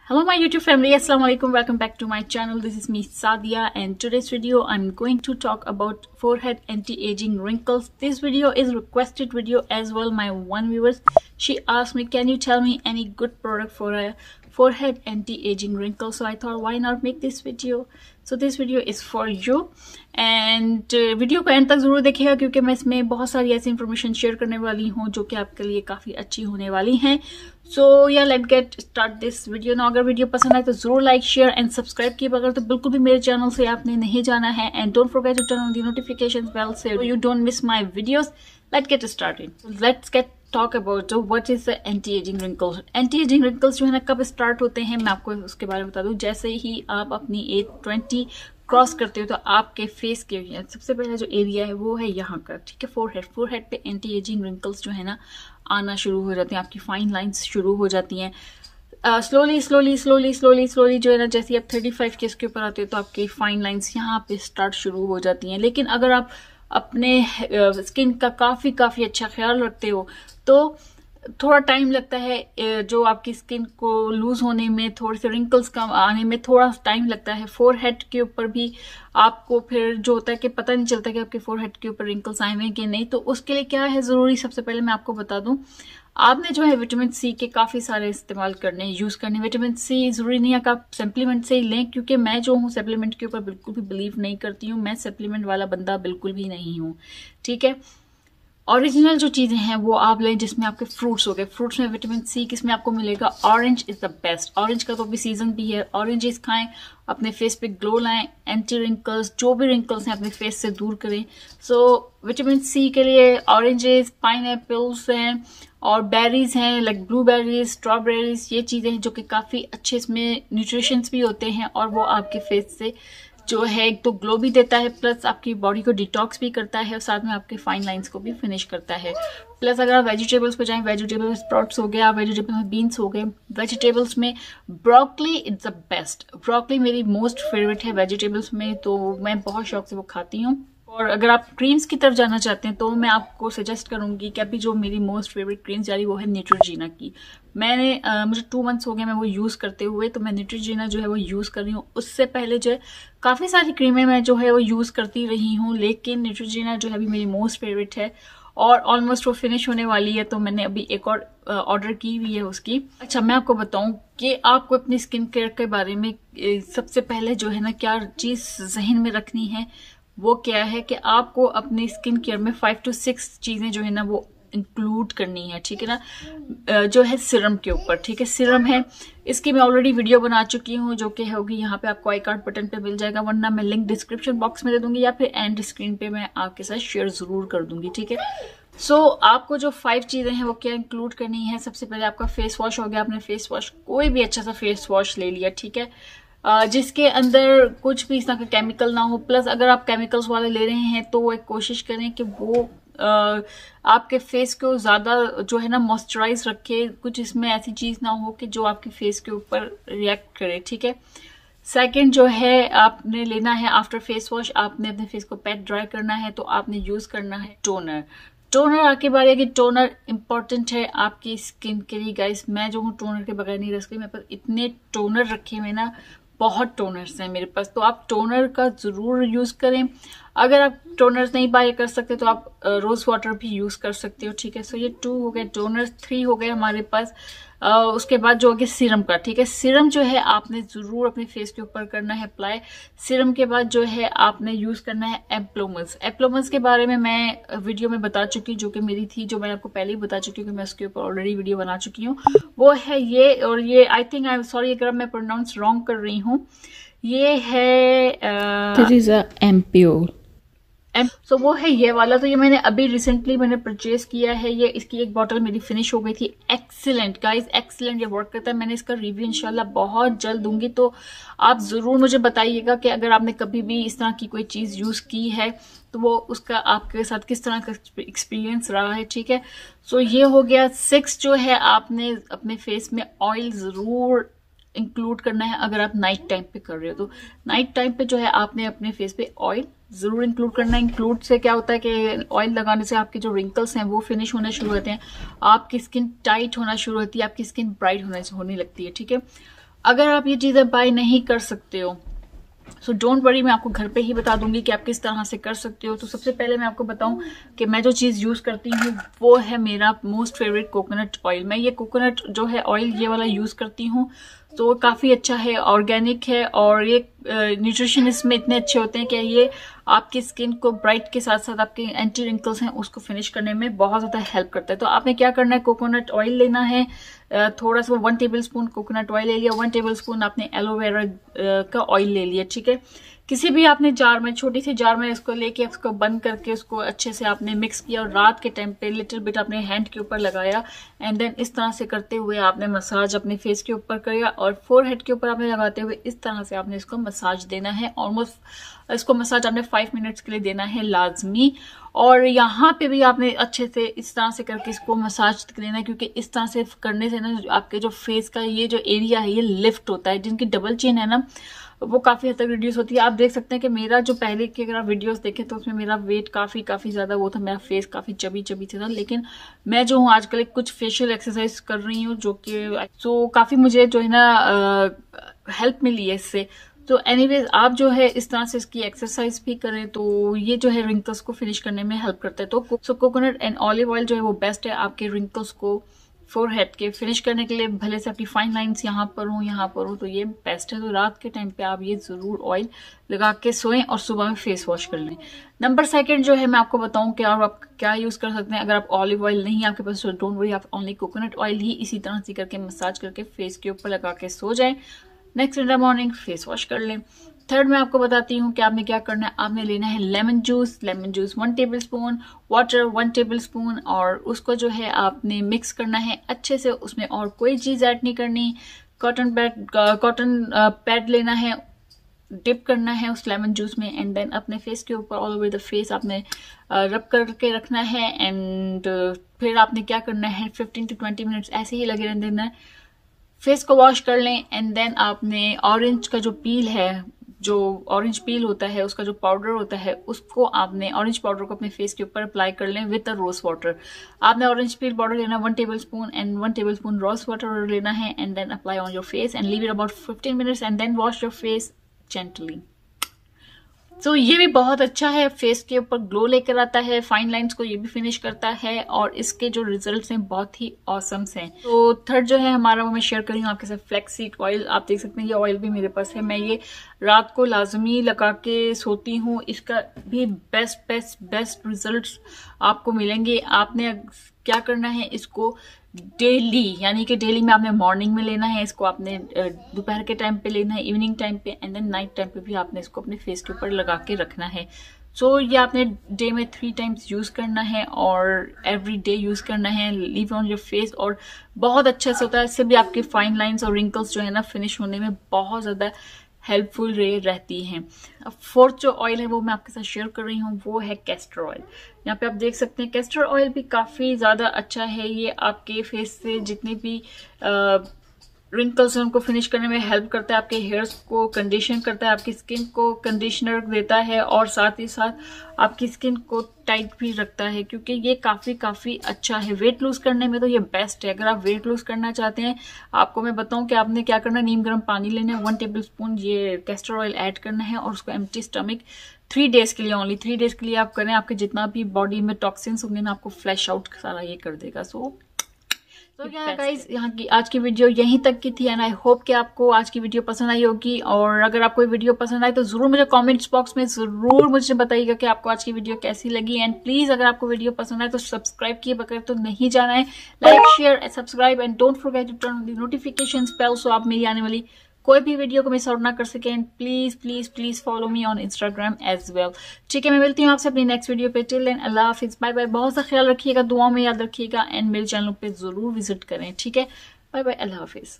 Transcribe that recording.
Hello my YouTube family, Assalamu alaikum, welcome back to my channel. This is me Sadia and today's video I'm going to talk about forehead anti-aging wrinkles. This video is requested video as well. My one viewers, she asked me, can you tell me any good product for a forehead anti-aging wrinkles? So I thought why not make this video. So this video is for you and video को and तक जरूर देखिएगा क्योंकि मैं इसमें बहुत सारी ऐसी इन्फॉर्मेशन शेयर करने वाली हूँ जो कि आपके लिए काफी अच्छी होने वाली हैं. सो या let get start this video ना. अगर वीडियो पसंद आए तो जरूर लाइक शेयर एंड सब्सक्राइब किए बगैर तो बिल्कुल भी मेरे चैनल से आपने नहीं जाना है. And don't forget to turn on the notification bell so you don't miss my videos. Let's get started. Let's get talk about what is the anti-aging wrinkles. Anti-aging wrinkles जो है ना कब स्टार्ट होते हैं मैं आपको उसके बारे में बता दूं. जैसे ही आप अपनी एज 20 क्रॉस करते हो तो आपके फेस के सबसे पहला जो एरिया है वो है यहाँ का, ठीक है, फोरहेड पे एंटी एजिंग रिंकल्स जो है ना आना शुरू हो जाते हैं. आपकी फाइन लाइंस शुरू हो जाती हैं स्लोली जो है ना. जैसे आप 35 के इसके ऊपर आते हो तो आपकी फाइन लाइंस यहाँ पे स्टार्ट शुरू हो जाती हैं. लेकिन अगर आप अपने स्किन का काफी अच्छा ख्याल रखते हो तो थोड़ा टाइम लगता है जो आपकी स्किन को लूज होने में, थोड़े से रिंकल्स कम आने में थोड़ा टाइम लगता है. फोरहेड के ऊपर भी आपको फिर जो होता है कि पता नहीं चलता कि आपके फोरहेड के ऊपर रिंकल्स आए हुए कि नहीं. तो उसके लिए क्या है जरूरी, सबसे पहले मैं आपको बता दूं, आपने जो है विटामिन सी के काफी सारे इस्तेमाल करने, यूज करने. विटामिन सी जरूरी नहीं है कि आप सप्लीमेंट से ही लें क्योंकि मैं जो हूँ सप्लीमेंट के ऊपर बिल्कुल भी बिलीव नहीं करती हूँ. मैं सप्लीमेंट वाला बंदा बिल्कुल भी नहीं हूँ, ठीक है. ओरिजिनल जो चीजें हैं वो आप लें जिसमें आपके फ्रूट्स हो गए. फ्रूट्स में विटामिन सी किसमें आपको मिलेगा? Orange is the best. Orange का तो अभी सीजन भी है. ऑरेंजेस खाएं, अपने फेस पे ग्लो लाएं, एंटी रिंकल्स जो भी रिंकल्स हैं अपने फेस से दूर करें. सो विटामिन सी के लिए ऑरेंजेस, पाइनएप्पल्स हैं और बेरीज हैं लाइक ब्लूबेरीज, स्ट्रॉबेरीज. ये चीजें हैं जो कि काफी अच्छे इसमें न्यूट्रिशंस भी होते हैं और वो आपके फेस से जो है एक तो ग्लो भी देता है प्लस आपकी बॉडी को डिटॉक्स भी करता है और साथ में आपके फाइन लाइंस को भी फिनिश करता है. प्लस अगर आप वेजिटेबल्स पे जाएं, वेजिटेबल स्प्राउट्स हो गया, वेजिटेबल में बीन्स हो गए, वेजिटेबल्स में broccoli it's the best. Broccoli मेरी मोस्ट फेवरेट है वेजिटेबल्स में, तो मैं बहुत शौक से वो खाती हूँ. और अगर आप क्रीम्स की तरफ जाना चाहते हैं तो मैं आपको सजेस्ट करूंगी कि अभी जो मेरी मोस्ट फेवरेट क्रीम्स जा रही वो है न्यूट्रोजीना की. मैंने मुझे 2 मंथ्स हो गए मैं वो यूज करते हुए, तो मैं न्यूट्रोजीना जो है वो यूज कर रही हूँ. उससे पहले जो है काफी सारी क्रीमें मैं जो है वो यूज करती रही हूँ, लेकिन न्यूट्रोजीना जो है अभी मेरी मोस्ट फेवरेट है और ऑलमोस्ट वो फिनिश होने वाली है. तो मैंने अभी एक और ऑर्डर की हुई है उसकी. अच्छा, मैं आपको बताऊं कि आपको अपनी स्किन केयर के बारे में सबसे पहले जो है ना क्या चीज जहन में रखनी है वो क्या है कि आपको अपनी स्किन केयर में 5 to 6 चीजें जो है ना वो इंक्लूड करनी है, ठीक है ना. जो है सीरम के ऊपर, ठीक है, सीरम है इसकी मैं ऑलरेडी वीडियो बना चुकी हूँ जो कि होगी यहाँ पे आपको आई कार्ड बटन पे मिल जाएगा, वरना मैं लिंक डिस्क्रिप्शन बॉक्स में दे दूंगी या फिर एंड स्क्रीन पे मैं आपके साथ शेयर जरूर कर दूंगी, ठीक है. सो आपको जो 5 चीजें हैं वो क्या इंक्लूड करनी है. सबसे पहले आपका फेस वॉश हो गया. आपने फेस वॉश कोई भी अच्छा सा फेस वॉश ले लिया, ठीक है, जिसके अंदर कुछ भी इस तरह का केमिकल ना हो. प्लस अगर आप केमिकल्स वाले ले रहे हैं तो एक कोशिश करें कि वो आपके फेस को ज्यादा जो है ना मॉइस्चराइज रखे. कुछ इसमें ऐसी चीज ना हो कि जो आपके फेस के ऊपर रिएक्ट करे, ठीक है. सेकंड जो है आपने लेना है आफ्टर फेस वॉश, आपने अपने फेस को पैट ड्राई करना है तो आपने यूज करना है टोनर. टोनर आके बात है कि टोनर इंपॉर्टेंट है आपकी स्किन के लिए. गाइस मैं जो हूँ टोनर के बगैर नहीं रह सकती. मेरे पास इतने टोनर रखे हुए ना, बहुत टोनर्स हैं मेरे पास, तो आप टोनर का जरूर यूज करें. अगर आप टोनर्स नहीं बाय कर सकते तो आप रोज वाटर भी यूज कर सकते हो, ठीक है. सो ये 2 हो गए टोनर. 3 हो गए हमारे पास. उसके बाद जो हो गया सीरम का, ठीक है. सीरम जो है आपने जरूर अपने फेस के ऊपर करना है अप्लाई. सीरम के बाद जो है आपने यूज करना है एप्लोमस. एप्लोमस के बारे में मैं वीडियो में बता चुकी हूँ जो कि मेरी थी, जो मैं आपको पहले ही बता चुकी हूँ कि मैं उसके ऊपर ऑलरेडी वीडियो बना चुकी हूँ. वो है ये, और ये I think I am sorry अगर मैं प्रोनाउंस रॉन्ग कर रही हूँ. ये है एम्प्योर. सो वो है ये वाला. तो ये मैंने अभी रिसेंटली मैंने परचेज किया है. ये इसकी एक बॉटल मेरी फिनिश हो गई थी. एक्सीलेंट गाइस, एक्सीलेंट, ये वर्क करता है. मैंने इसका रिव्यू इंशाल्लाह बहुत जल्द दूंगी, तो आप जरूर मुझे बताइएगा कि अगर आपने कभी भी इस तरह की कोई चीज यूज की है तो वो उसका आपके साथ किस तरह का एक्सपीरियंस रहा है, ठीक है. सो ये हो गया. 6 जो है आपने अपने फेस में ऑयल जरूर इंक्लूड करना है. अगर आप नाइट टाइम पे कर रहे हो तो नाइट टाइम पे जो है आपने अपने फेस पे ऑयल जरूर इंक्लूड करना है. इंक्लूड से क्या होता है कि ऑयल लगाने से आपके जो रिंकल्स हैं वो फिनिश होना शुरू होते हैं, आपकी स्किन टाइट होना शुरू होती है, आपकी स्किन ब्राइट होने लगती है, ठीक है. अगर आप ये चीजें बाय नहीं कर सकते हो सो डोंट वरी, मैं आपको घर पे ही बता दूंगी कि आप किस तरह से कर सकते हो। तो सबसे पहले मैं आपको बताऊं कि मैं जो चीज़ यूज़ करती हूँ वो है मेरा मोस्ट फेवरेट कोकोनट ऑयल। मैं ये कोकोनट जो है ऑयल ये वाला यूज़ करती हूँ, तो काफ़ी अच्छा है, ऑर्गेनिक है, और ये न्यूट्रिशन इसमें इतने अच्छे होते हैं कि ये आपकी स्किन को ब्राइट के साथ साथ आपके एंटी रिंकल्स हैं उसको फिनिश करने में बहुत ज़्यादा हेल्प करता है। तो आपने क्या करना है, कोकोनट ऑयल लेना है, थोड़ा सा 1 टेबल स्पून कोकोनट ऑयल ले लिया, 1 टेबल स्पून आपने एलोवेरा का ऑयल ले लिया, ठीक है। किसी भी आपने जार में, छोटी सी जार में इसको लेके उसको बंद करके उसको अच्छे से आपने मिक्स किया, और रात के टाइम पे लिटिल बिट अपने हैंड के ऊपर लगाया, एंड देन इस तरह से करते हुए आपने मसाज अपने फेस के ऊपर किया, और फोरहेड के ऊपर आपने लगाते हुए इस तरह से आपने इसको मसाज देना है। ऑलमोस्ट इसको मसाज आपने 5 मिनट्स के लिए देना है लाजमी। और यहाँ पे भी आपने अच्छे से इस तरह से करके इसको मसाज देना है, क्योंकि इस तरह से करने से ना आपके जो फेस का ये जो एरिया है ये लिफ्ट होता है। जिनकी डबल चिन है ना वो काफी हद तक रिड्यूस होती है। आप देख सकते हैं कि मेरा जो पहले की अगर आप वीडियोस देखें तो उसमें मेरा वेट काफी ज्यादा वो था, मेरा फेस काफी चबी से था, लेकिन मैं जो हूँ आजकल कुछ फेशियल एक्सरसाइज कर रही हूँ जो कि काफी मुझे जो है ना हेल्प मिली है इससे। तो एनीवेज आप जो है इस तरह से इसकी एक्सरसाइज भी करें तो ये जो है रिंकल्स को फिनिश करने में हेल्प करता है। तो कोकोनट एंड ऑलिव ऑयल जो है वो बेस्ट है आपके रिंकल्स को फोरहेड के फिनिश करने के लिए। भले से आपकी फाइन लाइंस यहाँ पर हो तो ये बेस्ट है। तो रात के टाइम पे आप ये जरूर ऑयल लगा के सोएं और सुबह में फेस वॉश कर लें। नंबर 2 जो है मैं आपको बताऊं कि और आप क्या यूज कर सकते हैं। अगर आप ऑलिव ऑयल नहीं आपके पास तो डोंट वरी, आप ओनली कोकोनट ऑयल ही इसी तरह से करके मसाज करके फेस के ऊपर लगा के सो जाए, next in the morning face wash कर लें। 3 मैं आपको बताती हूँ कि आपने क्या करना है। आपने लेना है lemon juice 1 table spoon, water 1 table spoon, और उसको जो है आपने मिक्स करना है अच्छे से, उसमें और कोई चीज ऐड नहीं करनी। कॉटन पैड लेना है, डिप करना है उस लेमन जूस में, एंड देन अपने फेस के ऊपर ऑल ओवर द फेस आपने रब करके रखना है। एंड फिर आपने क्या करना है, 15 to 20 मिनट्स ऐसे ही लगे रहने देना है। फेस को वॉश कर लें, एंड देन आपने ऑरेंज का जो पील है, जो ऑरेंज पील होता है उसका जो पाउडर होता है, उसको आपने ऑरेंज पाउडर को अपने फेस के ऊपर अप्लाई कर लें विद द रोज वाटर। आपने ऑरेंज पील पाउडर लेना 1 tablespoon and 1 tablespoon rose water लेना है, and then apply on your face and leave it about 15 minutes and then wash your face gently. तो ये भी बहुत अच्छा है, फेस के ऊपर ग्लो लेकर आता है, फाइन लाइंस को ये भी फिनिश करता है, और इसके जो रिजल्ट्स हैं बहुत ही ऑसम्स हैं। तो 3 जो है हमारा वो मैं शेयर कर रही हूँ आपके साथ, फ्लैक्सीड ऑयल। आप देख सकते हैं ये ऑयल भी मेरे पास है, मैं ये रात को लाजमी लगा के सोती हूँ। इसका भी बेस्ट रिजल्ट्स आपको मिलेंगे। आपने क्या करना है, इसको डेली यानी कि डेली में आपने मॉर्निंग में लेना है, इसको आपने दोपहर के टाइम पे लेना है, इवनिंग टाइम पे, एंड देन नाइट टाइम पे भी आपने इसको अपने फेस के ऊपर लगा के रखना है। सो ये आपने डे में 3 टाइम्स यूज करना है और एवरी डे यूज करना है, लीव ऑन योर फेस, और बहुत अच्छा से होता है। इससे भी आपके फाइन लाइंस और रिंकल्स जो है ना फिनिश होने में बहुत ज्यादा हेल्पफुल रहती हैं। अब 4th जो ऑयल है वो मैं आपके साथ शेयर कर रही हूँ, वो है कैस्टर ऑयल। यहाँ पे आप देख सकते हैं कैस्टर ऑयल भी काफी ज्यादा अच्छा है। ये आपके फेस से जितने भी रिंकल्स हैं उनको फिनिश करने में हेल्प करता है, आपके हेयर्स को कंडीशन करता है, आपकी स्किन को कंडीशनर देता है, और साथ ही साथ आपकी स्किन को टाइट भी रखता है, क्योंकि ये काफी अच्छा है। वेट लूज करने में तो ये बेस्ट है। अगर आप वेट लूज करना चाहते हैं, आपको मैं बताऊं कि आपने क्या करना है, नीम गर्म पानी लेना है, 1 टेबल स्पून ये कैस्टर ऑयल ऐड करना है, और उसको एम्प्टी स्टमक 3 डेज के लिए, ओनली 3 डेज के लिए आप करें। आपके जितना भी बॉडी में टॉक्सिन्स होंगे ना, आपको फ्लैश आउट सारा ये कर देगा। तो क्या गाइस, यहाँ की आज की वीडियो यहीं तक की थी, एंड आई होप कि आपको आज की वीडियो पसंद आई होगी। और अगर आपको ये वीडियो पसंद आई तो जरूर मुझे कमेंट्स बॉक्स में जरूर मुझे बताइएगा कि आपको आज की वीडियो कैसी लगी। एंड प्लीज अगर आपको वीडियो पसंद आए तो सब्सक्राइब किए बगैर तो नहीं जाना है। Like share subscribe and don't forget to turn on the notification bell, so आप मेरी आने वाली कोई भी वीडियो को मिस आउट ना कर सके। And please follow me on Instagram as well. ठीक है, मैं मिलती हूँ आपसे अपनी नेक्स्ट वीडियो पे। टिल देन अल्लाह हाफिज, बाय बाय। बहुत सा ख्याल रखिएगा, दुआ में याद रखिएगा, एंड मेरे चैनल पे जरूर विजिट करें। ठीक है, बाय बाय, अल्लाह हाफिज।